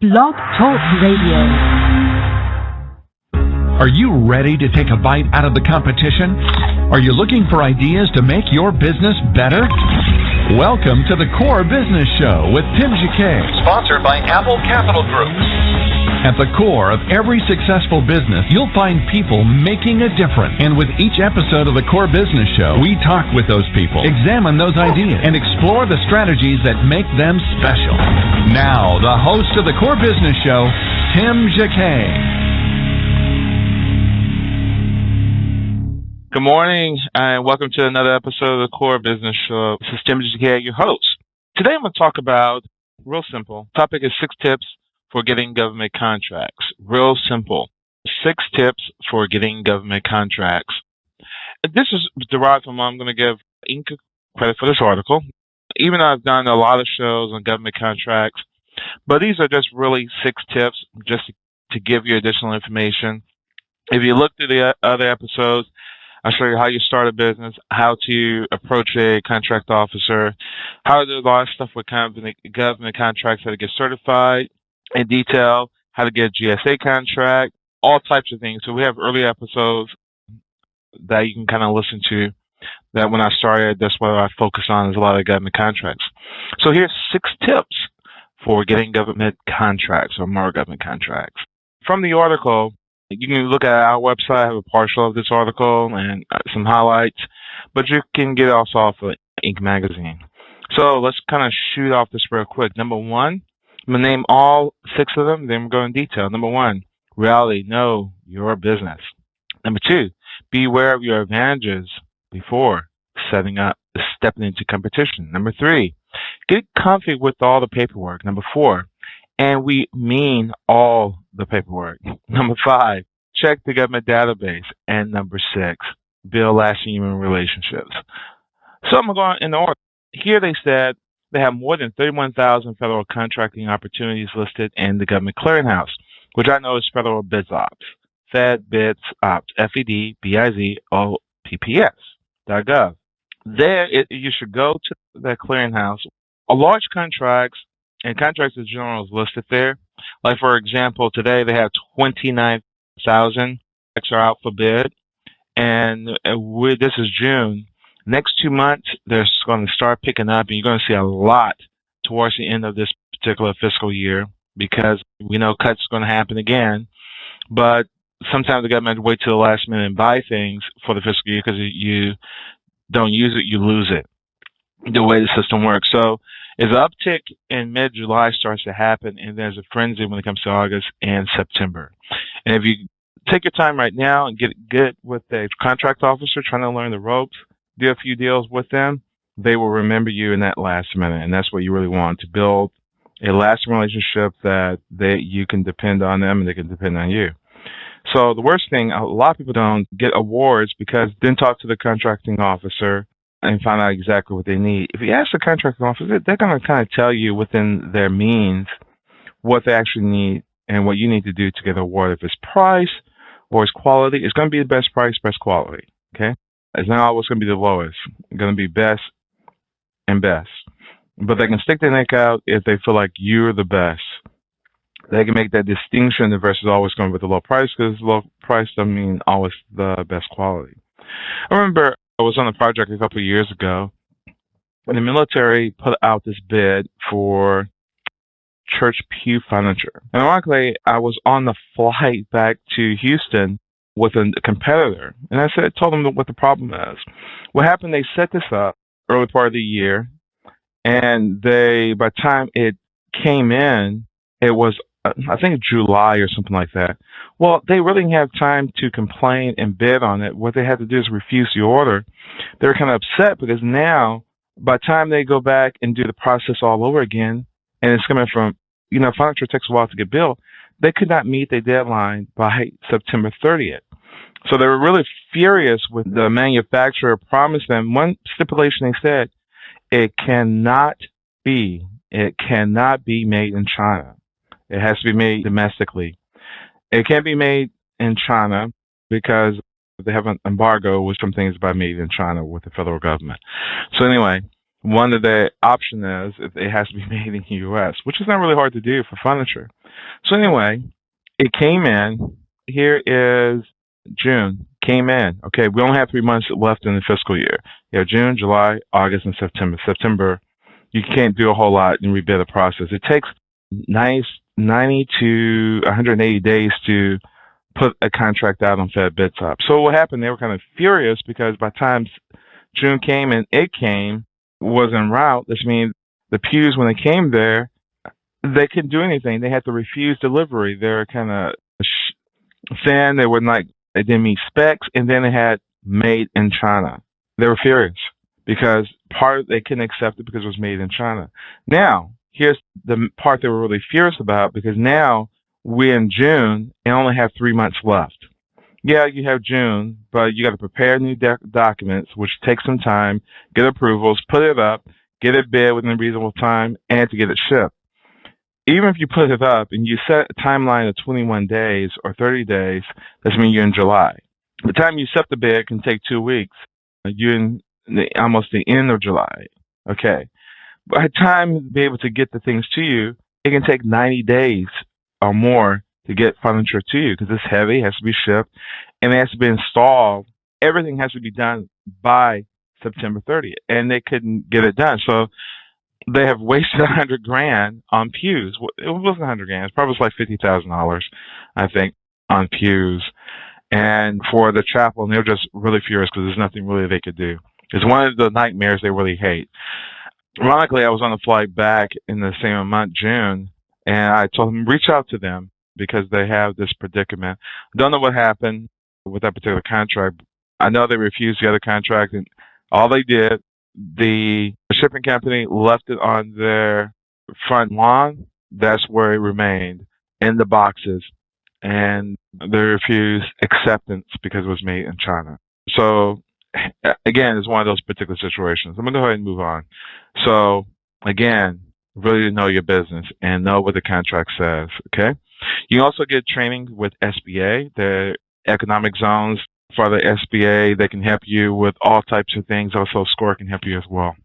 Blog Talk Radio. Are you ready to take a bite out of the competition? Are you looking for ideas to make your business better? Welcome to the Core Business Show with Tim Jacquet, sponsored by Apple Capital Group. At the core of every successful business, you'll find people making a difference. And with each episode of the Core Business Show, we talk with those people, examine those ideas, and explore the strategies that make them special. Now, the host of the Core Business Show, Tim Jacquet. Good morning, and welcome to another episode of the Core Business Show. This is Tim Jacquet, your host. Today I'm going to talk about, real simple, the topic is 6 tips for getting government contracts. Real simple. 6 tips for getting government contracts. This is derived from, I'm going to give Inc. credit for this article. Even though I've done a lot of shows on government contracts, but these are just really 6 tips just to give you additional information. If you look through the other episodes, I'll show you how you start a business, how to approach a contract officer, how to do a lot of stuff with government contracts, how to get certified in detail, how to get a GSA contract, all types of things. So we have early episodes that you can kind of listen to that when I started, that's what I focus on is a lot of government contracts. So here's 6 tips for getting government contracts or more government contracts. From the article, you can look at our website. I have a partial of this article and some highlights, but you can get it also off of Inc. magazine. So let's kind of shoot off this real quick. Number 1, I'm going to name all 6 of them, then we'll go in detail. Number 1, reality, know your business. Number 2, be aware of your advantages before stepping into competition. Number 3, get comfy with all the paperwork. Number 4, and we mean all the paperwork. Number 5, check the government database. And number 6, build lasting human relationships. So I'm going in order. Here they said they have more than 31,000 federal contracting opportunities listed in the government clearinghouse, which I know is Federal Bids Ops. Fed Bids Ops, FEDBIZOPPS.gov. There, you should go to the clearinghouse. A large contracts and contracts in general is listed there. Like, for example, today they have 29,000 are out for bid, and this is June. Next 2 months, they're going to start picking up, and you're going to see a lot towards the end of this particular fiscal year because we know cuts are going to happen again. But sometimes the government wait till the last minute and buy things for the fiscal year because you don't use it, you lose it, the way the system works. So as an uptick in mid-July starts to happen, and there's a frenzy when it comes to August and September. And if you take your time right now and get good with a contract officer trying to learn the ropes, do a few deals with them, they will remember you in that last minute. And that's what you really want, to build a lasting relationship that you can depend on them and they can depend on you. So the worst thing, a lot of people don't get awards because they didn't talk to the contracting officer and find out exactly what they need. If you ask the contracting officer, they're going to kind of tell you within their means what they actually need and what you need to do to get an award. If it's price or it's quality, it's going to be the best price, best quality, okay? It's not always going to be the lowest. It's going to be best and best. But they can stick their neck out if they feel like you're the best. They can make that distinction versus always going with the low price, because low price doesn't mean always the best quality. I remember I was on a project a couple of years ago when the military put out this bid for church pew furniture. And ironically, I was on the flight back to Houston with a competitor. And I told them what the problem is. What happened, they set this up early part of the year, and by the time it came in, it was I think July or something like that. Well, they really didn't have time to complain and bid on it. What they had to do is refuse the order. They were kind of upset because now, by the time they go back and do the process all over again, and it's coming from, furniture takes a while to get built, they could not meet their deadline by September 30th. So they were really furious with the manufacturer. Promised them one stipulation. They said, it cannot be made in China. It has to be made domestically. It can't be made in China because they have an embargo with some things by made in China with the federal government. So anyway, one of the option is it has to be made in the U.S., which is not really hard to do for furniture. So anyway, it came in. Here is June. Came in. Okay, we only have 3 months left in the fiscal year. You have June, July, August, and September. September, you can't do a whole lot in rebid the process. It takes 90 to 180 days to put a contract out on Fed BidSop. So what happened? They were kind of furious because by the time June came and it came, was en route. This means the pews, when they came there, they couldn't do anything. They had to refuse delivery. They were kind of thin. They were like, they didn't meet specs, and then they had made in China. They were furious because they couldn't accept it because it was made in China. Now, here's the part they were really furious about, because now we're in June and only have 3 months left. Yeah, you have June, but you got to prepare new documents, which takes some time, get approvals, put it up, get it bid within a reasonable time, and to get it shipped. Even if you put it up and you set a timeline of 21 days or 30 days, that's mean you're in July. The time you set the bid can take 2 weeks. You're in almost the end of July. Okay. By the time to be able to get the things to you, it can take 90 days or more to get furniture to you, because it's heavy, it has to be shipped, and it has to be installed. Everything has to be done by September 30th, and they couldn't get it done. So they have wasted $100,000 on pews. It wasn't $100,000. It probably was like $50,000, I think, on pews. And for the chapel, and they were just really furious because there's nothing really they could do. It's one of the nightmares they really hate. Ironically, I was on the flight back in the same month, June, and I told them, reach out to them because they have this predicament. Don't know what happened with that particular contract. I know they refused the other contract, and all they did, the shipping company left it on their front lawn. That's where it remained, in the boxes, and they refused acceptance because it was made in China. So again, it's one of those particular situations. I'm going to go ahead and move on. So again, really know your business and know what the contract says, okay? You can also get training with SBA, the economic zones for the SBA. They can help you with all types of things. Also, SCORE can help you as well.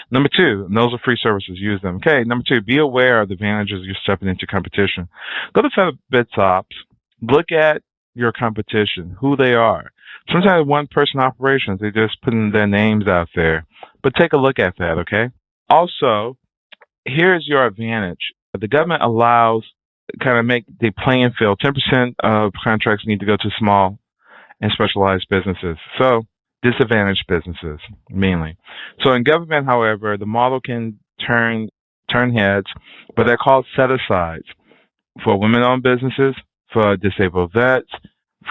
Number two, and those are free services. Use them. Okay, number two, be aware of the advantages you're stepping into competition. Go to Fed BidSops. Look at your competition, who they are. Sometimes one-person operations, they're just putting their names out there. But take a look at that, okay? Also, here's your advantage. The government allows, kind of make the playing field, 10% of contracts need to go to small and specialized businesses. So, disadvantaged businesses, mainly. So in government, however, the model can turn heads, but they're called set-asides for women-owned businesses, for disabled vets,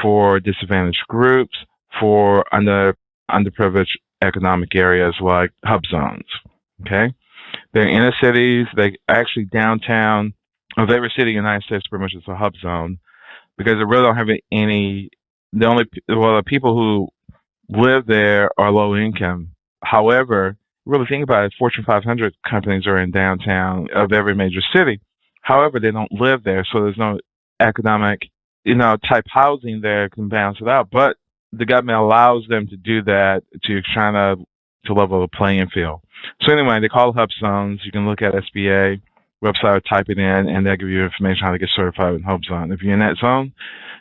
for disadvantaged groups, for underprivileged economic areas like hub zones, okay? They're inner cities. They actually downtown of every city in the United States pretty much is a hub zone, because they really don't have any. The people who live there are low income. However, really think about it, Fortune 500 companies are in downtown of every major city. However, they don't live there, so there's no economic, type housing there can balance it out. But the government allows them to do that to try to level the playing field. So anyway, they call hub zones. You can look at SBA website, type it in, and they'll give you information on how to get certified in hub zone. If you're in that zone,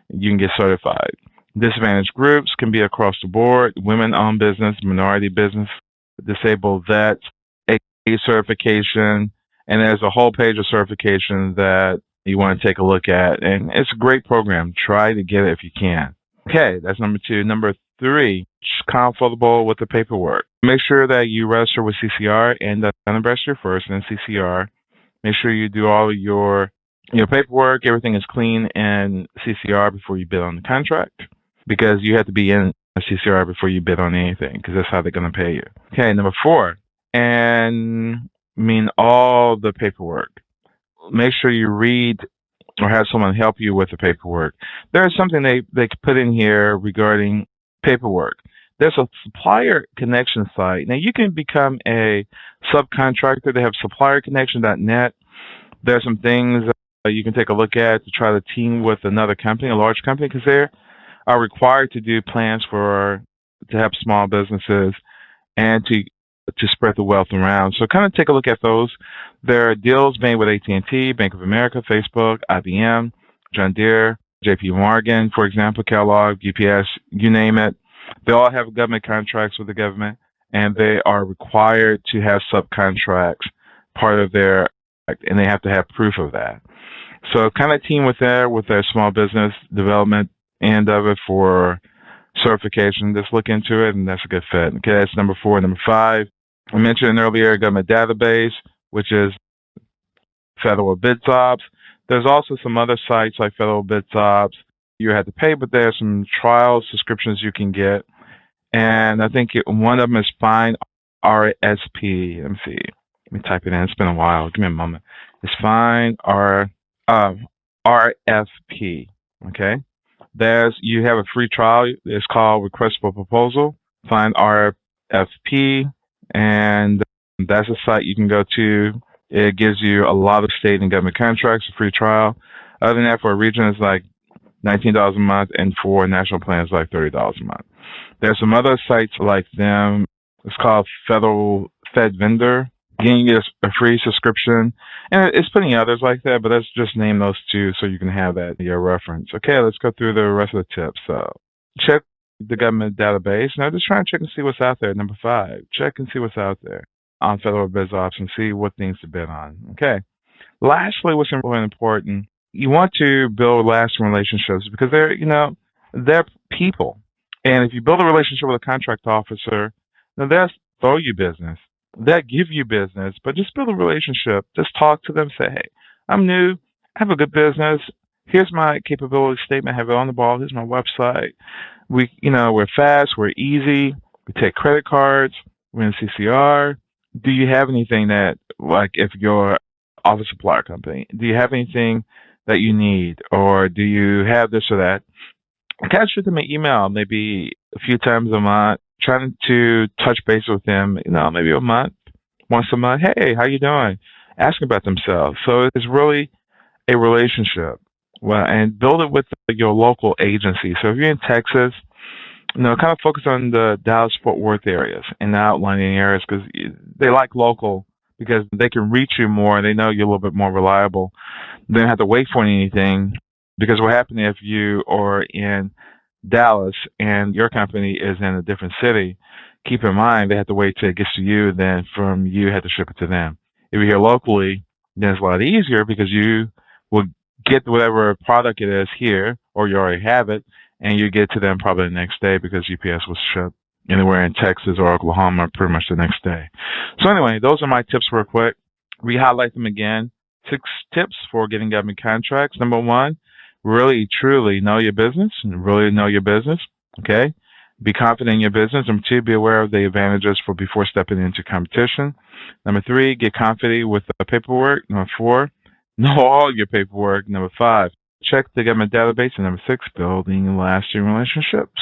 you can get certified. Disadvantaged groups can be across the board: women-owned business, minority business, disabled vets, A certification, and there's a whole page of certification that you want to take a look at. And it's a great program. Try to get it if you can. Okay, that's number two. Number three, comfortable with the paperwork. Make sure that you register with CCR and register first, and then CCR. Make sure you do all your paperwork. Everything is clean in CCR before you bid on the contract, because you have to be in a CCR before you bid on anything, because that's how they're going to pay you. Okay, number four, and all the paperwork. Make sure you read or have someone help you with the paperwork. There is something they could put in here regarding paperwork. There's a supplier connection site. Now, you can become a subcontractor. They have supplierconnection.net. There's some things you can take a look at to try to team with another company, a large company, because they are required to do plans to help small businesses and to to spread the wealth around. So kind of take a look at those. There are deals made with AT&T, Bank of America, Facebook, IBM, John Deere, JP Morgan, for example, Kellogg, UPS, you name it. They all have government contracts with the government, and they are required to have subcontracts part of their, and they have to have proof of that. So kind of team with their small business development end of it for certification. Just look into it, and that's a good fit. Okay, that's number 4. Number 5, I mentioned earlier, government database, which is Federal BidSops. There's also some other sites like Federal BidSops. You have to pay, but there's some trial subscriptions you can get. And I think one of them is Find RSP. Let me see. Let me type it in. It's been a while. Give me a moment. It's Find RFP. Okay. You have a free trial. It's called Request for Proposal. Find RFP, and that's a site you can go to. It gives you a lot of state and government contracts, a free trial. Other than that, for a region, it's like $19 a month, and for national plans, like $30 a month. There's some other sites like them. It's called Fed Vendor, getting you a free subscription. And it's plenty others like that, but let's just name those 2 so you can have that in your reference. Okay, let's go through the rest of the tips. So check the government database. Now just try and check and see what's out there. Number 5, check and see what's out there on Federal BidSops and see what things to bid on. Okay. Lastly, what's really important, you want to build lasting relationships because they're people. And if you build a relationship with a contract officer, then they'll throw you business. They'll give you business, but just build a relationship. Just talk to them. Say, hey, I'm new. I have a good business. Here's my capability statement. I have it on the ball. Here's my website. We're fast. We're easy. We take credit cards. We're in CCR. Do you have anything that, like if you're office supplier company, do you have anything that you need? Or do you have this or that? Kind of shoot them an email maybe a few times a month, trying to touch base with them, maybe once a month. Hey, how you doing? Asking about themselves. So it's really a relationship. Well, and build it with your local agency. So if you're in Texas, kind of focus on the Dallas-Fort Worth areas and the outlying areas because they like local because they can reach you more and they know you're a little bit more reliable. They don't have to wait for anything because what happens if you are in Dallas and your company is in a different city, keep in mind they have to wait till it gets to you, then from you have to ship it to them. If you're here locally, then it's a lot easier because you will get whatever product it is here, or you already have it, and you get to them probably the next day because UPS was shipped anywhere in Texas or Oklahoma pretty much the next day. So anyway, those are my tips real quick. Re-highlight them again. 6 tips for getting government contracts. Number 1, really, truly know your business. Really know your business. Okay? Be confident in your business. Number 2, be aware of the advantages before stepping into competition. Number 3, get confident with the paperwork. Number 4, know all your paperwork. Number 5, check the government database. And number 6, building lasting relationships.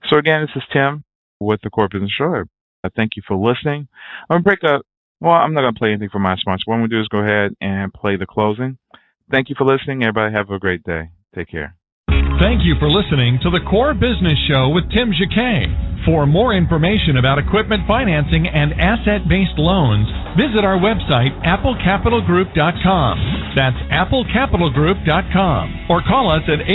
So again, this is Tim with the Core Business Show. Thank you for listening. I'm going to break up. Well, I'm not going to play anything from my sponsor. What I'm going to do is go ahead and play the closing. Thank you for listening. Everybody have a great day. Take care. Thank you for listening to the Core Business Show with Tim Jacquet. For more information about equipment financing and asset-based loans, visit our website, applecapitalgroup.com. That's applecapitalgroup.com. Or call us at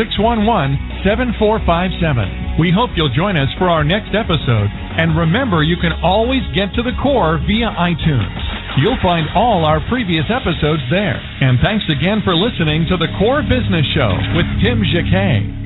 866-611-7457. We hope you'll join us for our next episode. And remember, you can always get to the core via iTunes. You'll find all our previous episodes there. And thanks again for listening to the Core Business Show with Tim Jacquet.